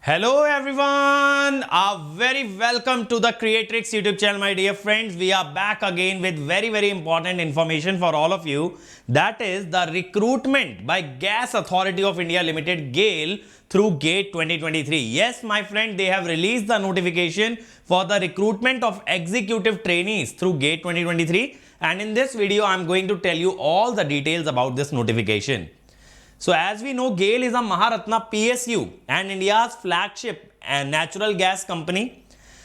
Hello everyone, a very welcome to the Creatrix YouTube channel, my dear friends. We are back again with very important information for all of you. That is the recruitment by Gas Authority of India Limited GAIL through GATE 2023. Yes, my friend, they have released the notification for the recruitment of executive trainees through GATE 2023. And in this video, I am going to tell you all the details about this notification. So as we know, GAIL is a Maharatna PSU and India's flagship and natural gas company.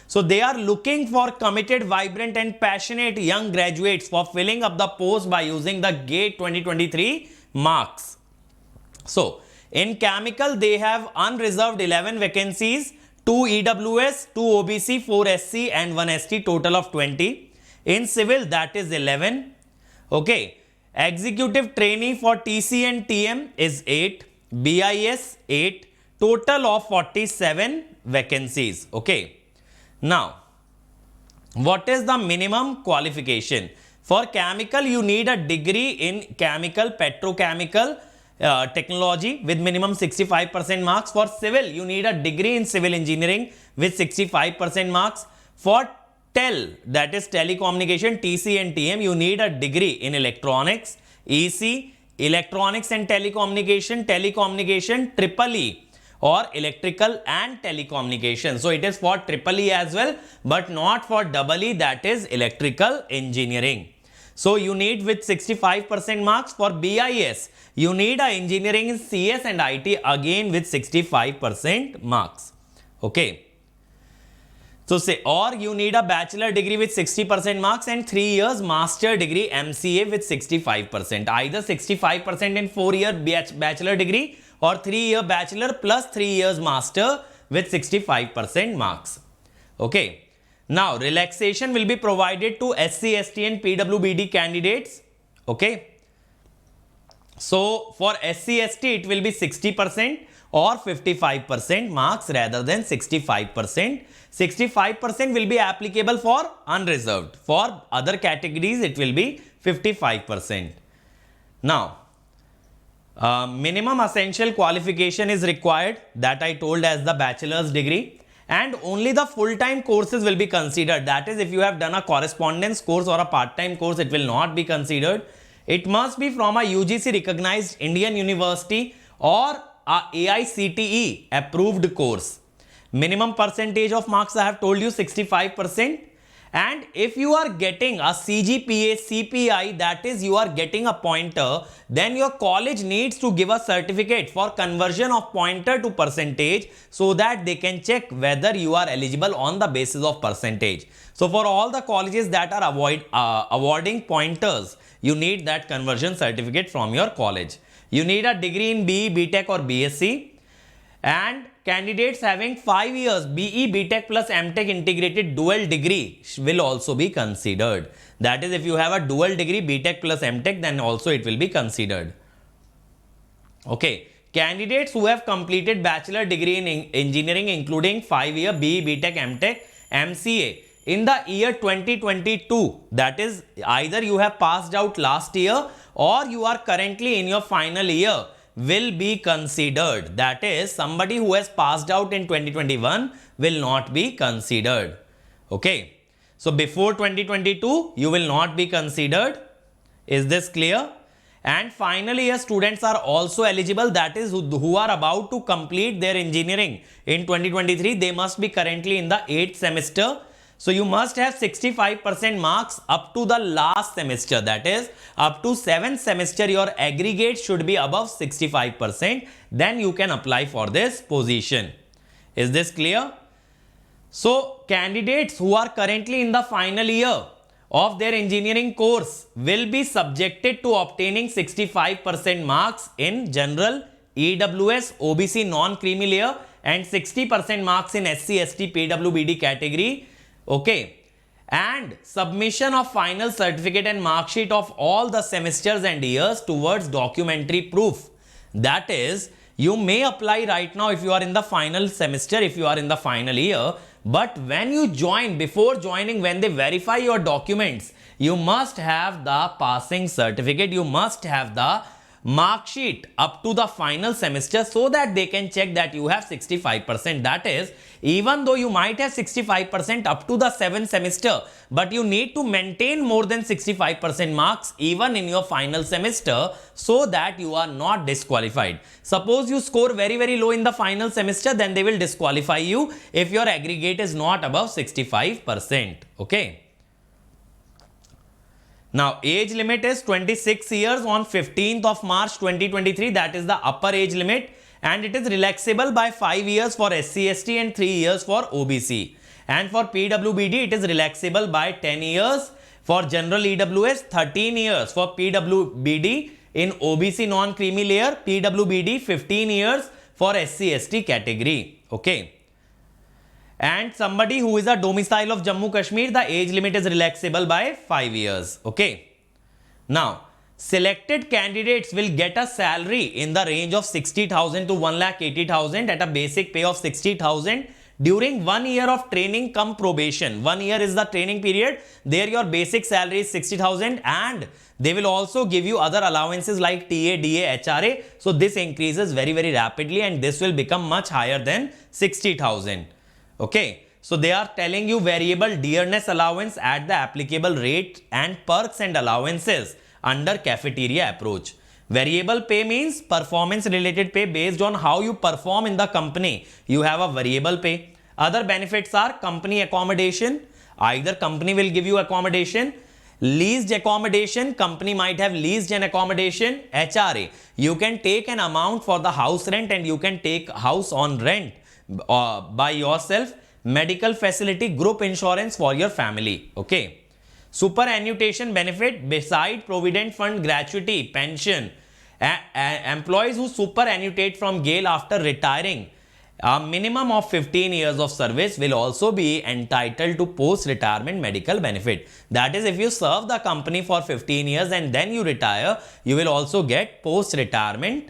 So they are looking for committed, vibrant and passionate young graduates for filling up the post by using the GATE 2023 marks. So in chemical, they have unreserved 11 vacancies, 2 EWS, 2 OBC, 4 SC and 1 ST, total of 20. In civil, that is 11. Okay. Executive trainee for TC and TM is 8, BIS 8, total of 47 vacancies. Okay. Now, what is the minimum qualification? For chemical, you need a degree in chemical, petrochemical technology with minimum 65% marks. For civil, you need a degree in civil engineering with 65% marks. For TEL, that is telecommunication, TC and TM, you need a degree in electronics, EC, electronics and telecommunication, triple E or electrical and telecommunication. So it is for triple E as well, but not for double E, that is electrical engineering. So you need with 65% marks. For BIS, you need a engineering in CS and IT again with 65% marks. Okay. So say, or you need a bachelor degree with 60% marks and 3 years master degree MCA with 65%. Either 65% in 4-year bachelor degree or 3-year bachelor plus 3 years master with 65% marks. Okay. Now, relaxation will be provided to SC, ST and PWBD candidates. Okay. So, for SC, ST, it will be 60% or 55% marks rather than 65%. 65% will be applicable for unreserved. For other categories, it will be 55%. Now, minimum essential qualification is required, that I told as the bachelor's degree, and only the full-time courses will be considered. That is, if you have done a correspondence course or a part-time course, it will not be considered. It must be from a UGC recognized Indian university or a AICTE approved course. Minimum percentage of marks, I have told you, 65%. And if you are getting a CGPA, CPI, that is you are getting a pointer, then your college needs to give a certificate for conversion of pointer to percentage so that they can check whether you are eligible on the basis of percentage. So for all the colleges that are awarding pointers, you need that conversion certificate from your college. You need a degree in BE, BTech or BSc, and candidates having 5 years BE, BTech plus MTech integrated dual degree will also be considered. That is, if you have a dual degree BTech plus MTech, then also it will be considered. Okay. Candidates who have completed bachelor degree in engineering including 5-year BE, BTech, MTech, MCA in the year 2022, that is either you have passed out last year or you are currently in your final year, will be considered. That is, somebody who has passed out in 2021 will not be considered. Okay. So before 2022, you will not be considered. Is this clear? And final year students are also eligible. That is, who are about to complete their engineering in 2023. They must be currently in the 8th semester. So you must have 65% marks up to the last semester. That is, up to 7th semester, your aggregate should be above 65%. Then you can apply for this position. Is this clear? So candidates who are currently in the final year of their engineering course will be subjected to obtaining 65% marks in general, EWS, OBC non-creamy layer and 60% marks in SC, ST, PWBD category. Okay, and submission of final certificate and mark sheet of all the semesters and years towards documentary proof. That is, you may apply right now if you are in the final semester, if you are in the final year, but when you join, before joining, when they verify your documents, you must have the passing certificate, you must have the mark sheet up to the final semester so that they can check that you have 65%. That is, even though you might have 65% up to the 7th semester, but you need to maintain more than 65% marks even in your final semester so that you are not disqualified. Suppose you score very, very low in the final semester, then they will disqualify you if your aggregate is not above 65%. Okay. Now, age limit is 26 years on 15th of March 2023. That is the upper age limit, and it is relaxable by 5 years for SC/ST and 3 years for OBC. And for PWBD, it is relaxable by 10 years. For general EWS, 13 years. For PWBD in OBC non-creamy layer, PWBD 15 years for SC/ST category. Okay. And somebody who is a domicile of Jammu Kashmir, the age limit is relaxable by 5 years. Okay. Now, selected candidates will get a salary in the range of 60,000 to 1,80,000 at a basic pay of 60,000 during 1 year of training cum probation. 1 year is the training period. There your basic salary is 60,000 and they will also give you other allowances like TA, DA, HRA. So this increases very, very rapidly and this will become much higher than 60,000. Okay, so they are telling you variable dearness allowance at the applicable rate and perks and allowances under cafeteria approach. Variable pay means performance related pay based on how you perform in the company. You have a variable pay. Other benefits are company accommodation. Either company will give you accommodation. Leased accommodation, company might have leased an accommodation. HRA, you can take an amount for the house rent and you can take house on rent by yourself. Medical facility, group insurance for your family. Okay. Superannuation benefit beside provident fund, gratuity, pension. Employees who superannuate from GAIL after retiring a minimum of 15 years of service will also be entitled to post-retirement medical benefit. That is, if you serve the company for 15 years and then you retire, you will also get post-retirement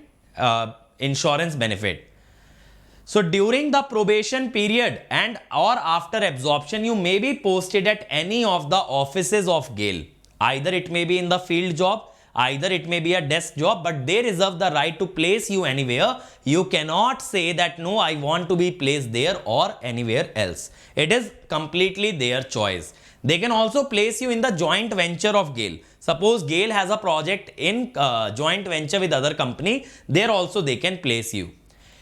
insurance benefit. So during the probation period and or after absorption, you may be posted at any of the offices of GAIL. Either it may be in the field job, either it may be a desk job, but they reserve the right to place you anywhere. You cannot say that no, I want to be placed there or anywhere else. It is completely their choice. They can also place you in the joint venture of GAIL. Suppose GAIL has a project in joint venture with other company, there also they can place you.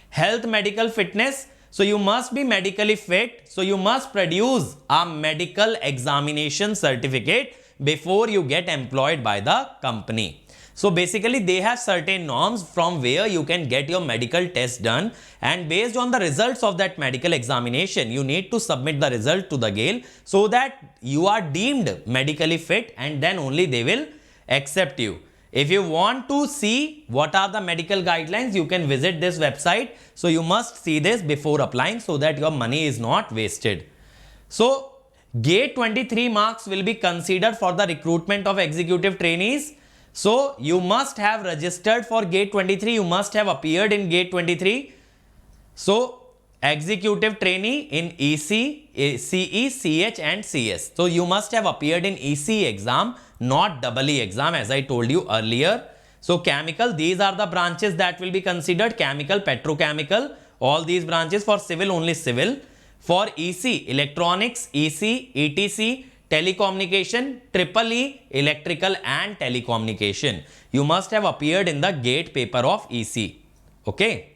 Health medical fitness. So you must be medically fit. So you must produce a medical examination certificate before you get employed by the company. So basically they have certain norms from where you can get your medical test done, and based on the results of that medical examination, you need to submit the result to the GAIL so that you are deemed medically fit and then only they will accept you. If you want to see what are the medical guidelines, you can visit this website. So you must see this before applying so that your money is not wasted. So GATE 23 marks will be considered for the recruitment of executive trainees. So you must have registered for GATE 23. You must have appeared in GATE 23. So executive trainee in EC, CE, CH and CS. So you must have appeared in EC exam, not EE exam, as I told you earlier. So chemical, these are the branches that will be considered: chemical, petrochemical, all these branches. For civil, only civil. For EC, electronics, EC, ETC, telecommunication, EE, electrical and telecommunication. You must have appeared in the GATE paper of EC. Okay.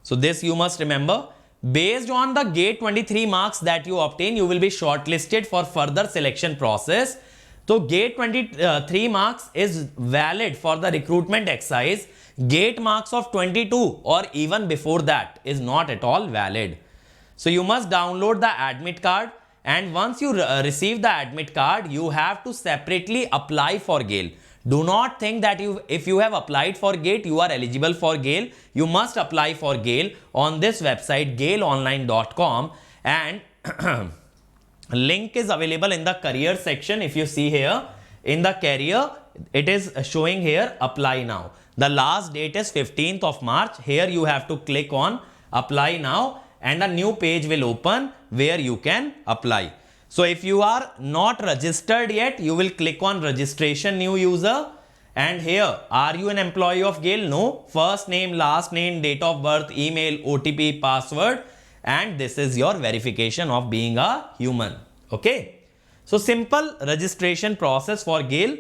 So this you must remember. Based on the GATE 23 marks that you obtain, you will be shortlisted for further selection process. So GATE 23 marks is valid for the recruitment exercise. GATE marks of 22 or even before that is not at all valid. So you must download the admit card, and once you receive the admit card, you have to separately apply for GAIL. Do not think that if you have applied for GATE, you are eligible for GAIL. You must apply for GAIL on this website, gailonline.com, and link is available in the career section. If you see here in the career, it is showing here apply now. The last date is 15th of March. Here you have to click on apply now and a new page will open where you can apply. So if you are not registered yet, you will click on registration new user, And here, are you an employee of GAIL? No. First name, last name, date of birth, email, OTP, password, and this is your verification of being a human. Okay. So simple registration process for GAIL.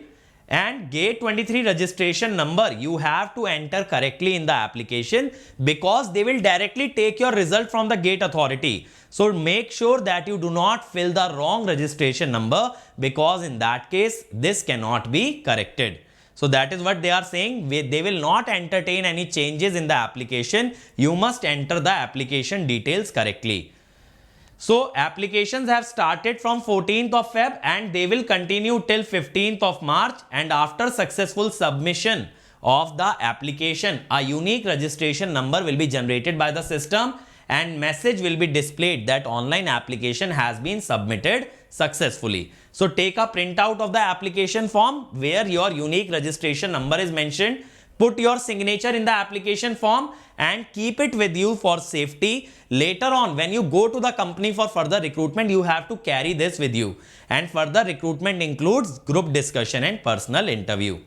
And Gate 23 registration number you have to enter correctly in the application, because they will directly take your result from the Gate authority. So make sure that you do not fill the wrong registration number, because in that case this cannot be corrected. So that is what they are saying. They will not entertain any changes in the application. You must enter the application details correctly. So applications have started from 14th of Feb and they will continue till 15th of March, and after successful submission of the application, a unique registration number will be generated by the system and message will be displayed that online application has been submitted successfully. So take a printout of the application form where your unique registration number is mentioned. Put your signature in the application form and keep it with you for safety. Later on, when you go to the company for further recruitment, you have to carry this with you. And further recruitment includes group discussion and personal interview.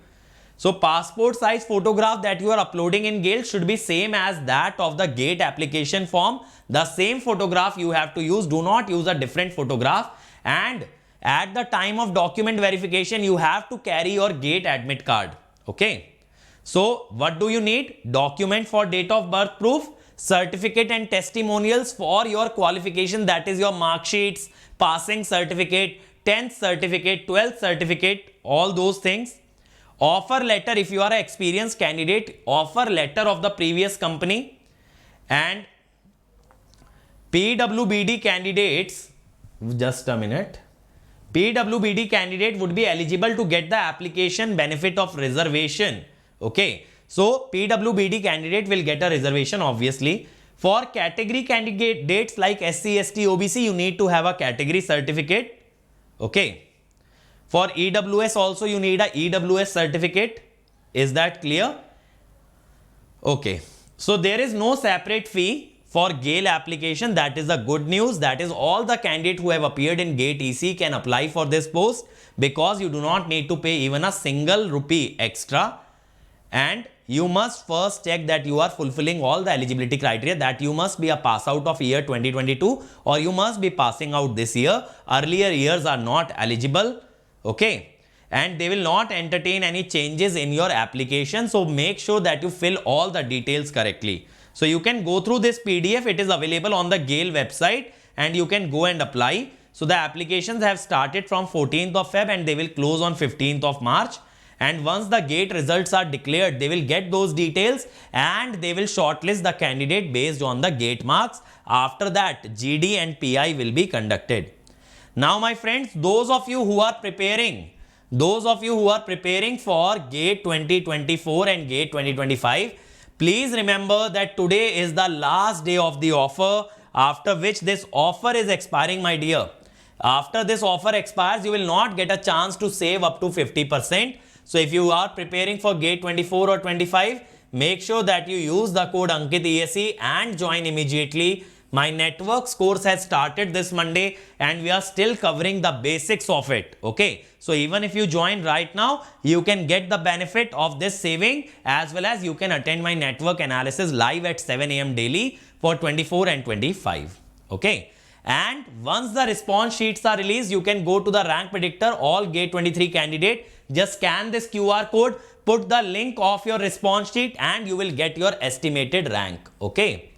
So passport size photograph that you are uploading in GAIL should be same as that of the GATE application form. The same photograph you have to use. Do not use a different photograph. And at the time of document verification, you have to carry your GATE admit card. Okay. So what do you need? Document for date of birth proof, certificate and testimonials for your qualification, that is your mark sheets, passing certificate, 10th certificate, 12th certificate, all those things. Offer letter if you are an experienced candidate, offer letter of the previous company. And PWBD candidates, just a minute. PWBD candidate would be eligible to get the application benefit of reservation. Okay, so PWBD candidate will get a reservation obviously. For category candidates like SC, ST, OBC, you need to have a category certificate. Okay. For EWS also you need a EWS certificate. Is that clear? Okay. So there is no separate fee for GAIL application. That is the good news. That is all the candidates who have appeared in GATE EC can apply for this post, because you do not need to pay even a single rupee extra. And you must first check that you are fulfilling all the eligibility criteria, that you must be a pass out of year 2022 or you must be passing out this year. Earlier years are not eligible. Okay. And they will not entertain any changes in your application. So make sure that you fill all the details correctly. So you can go through this PDF. It is available on the GAIL website and you can go and apply. So the applications have started from 14th of Feb and they will close on 15th of March. And once the GATE results are declared, they will get those details and they will shortlist the candidate based on the GATE marks. After that, GD and PI will be conducted. Now, my friends, those of you who are preparing for GATE 2024 and GATE 2025, please remember that today is the last day of the offer, after which this offer is expiring, my dear. After this offer expires, you will not get a chance to save up to 50%. So if you are preparing for GATE 24 or 25, make sure that you use the code Ankit ESE and join immediately. My networks course has started this Monday and we are still covering the basics of it. Okay. So even if you join right now, you can get the benefit of this saving, as well as you can attend my network analysis live at 7 AM daily for 24 and 25. Okay. And once the response sheets are released, you can go to the rank predictor, all GATE 23 candidate. Just scan this QR code, put the link of your response sheet and you will get your estimated rank. Okay.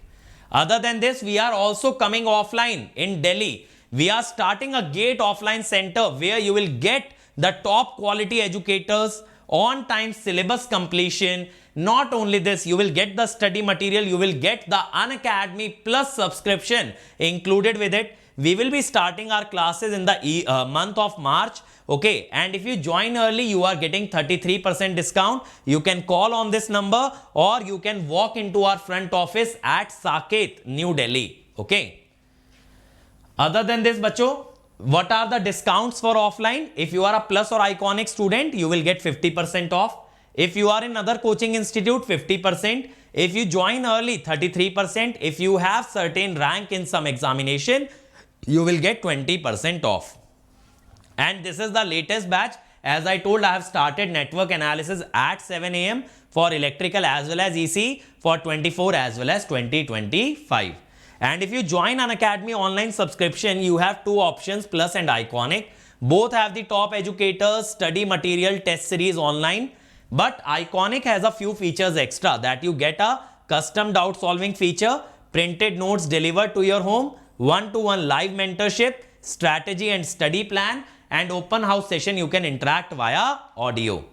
Other than this, we are also coming offline in Delhi. We are starting a GATE offline center where you will get the top quality educators, on time syllabus completion. Not only this, you will get the study material, you will get the Unacademy Plus subscription included with it. We will be starting our classes in the month of March. Okay, and if you join early, you are getting 33% discount. You can call on this number or you can walk into our front office at Saket, New Delhi. Okay. Other than this, bacho, what are the discounts for offline? If you are a Plus or Iconic student, you will get 50% off. If you are in other coaching institute, 50%. If you join early, 33%. If you have certain rank in some examination, you will get 20% off. And this is the latest batch. as I told, I have started network analysis at 7 a.m. for electrical as well as EC for 24 as well as 2025. And if you join Unacademy online subscription, you have two options, Plus and Iconic. Both have the top educators, study material, test series online. But Iconic has a few features extra, that you get a custom doubt solving feature, printed notes delivered to your home, one-to-one live mentorship, strategy and study plan, and open house session you can interact via audio.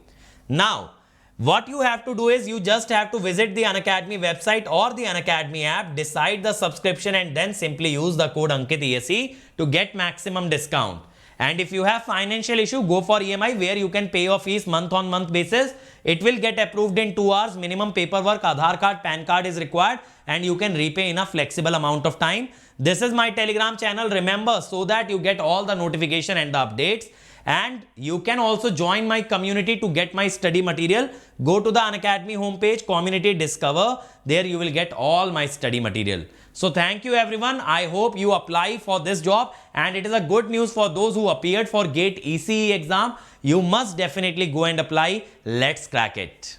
Now, what you have to do is you just have to visit the Unacademy website or the Unacademy app, decide the subscription, and then simply use the code AnkitESE to get maximum discount. And if you have financial issue, go for EMI where you can pay your fees month on month basis. It will get approved in 2 hours. Minimum paperwork, Aadhaar card, PAN card is required, and you can repay in a flexible amount of time. This is my Telegram channel, remember, so that you get all the notification and the updates. And you can also join my community to get my study material. Go to the Unacademy homepage, Community Discover. There you will get all my study material. So thank you everyone. I hope you apply for this job, and it is a good news for those who appeared for GATE ECE exam. You must definitely go and apply. Let's crack it.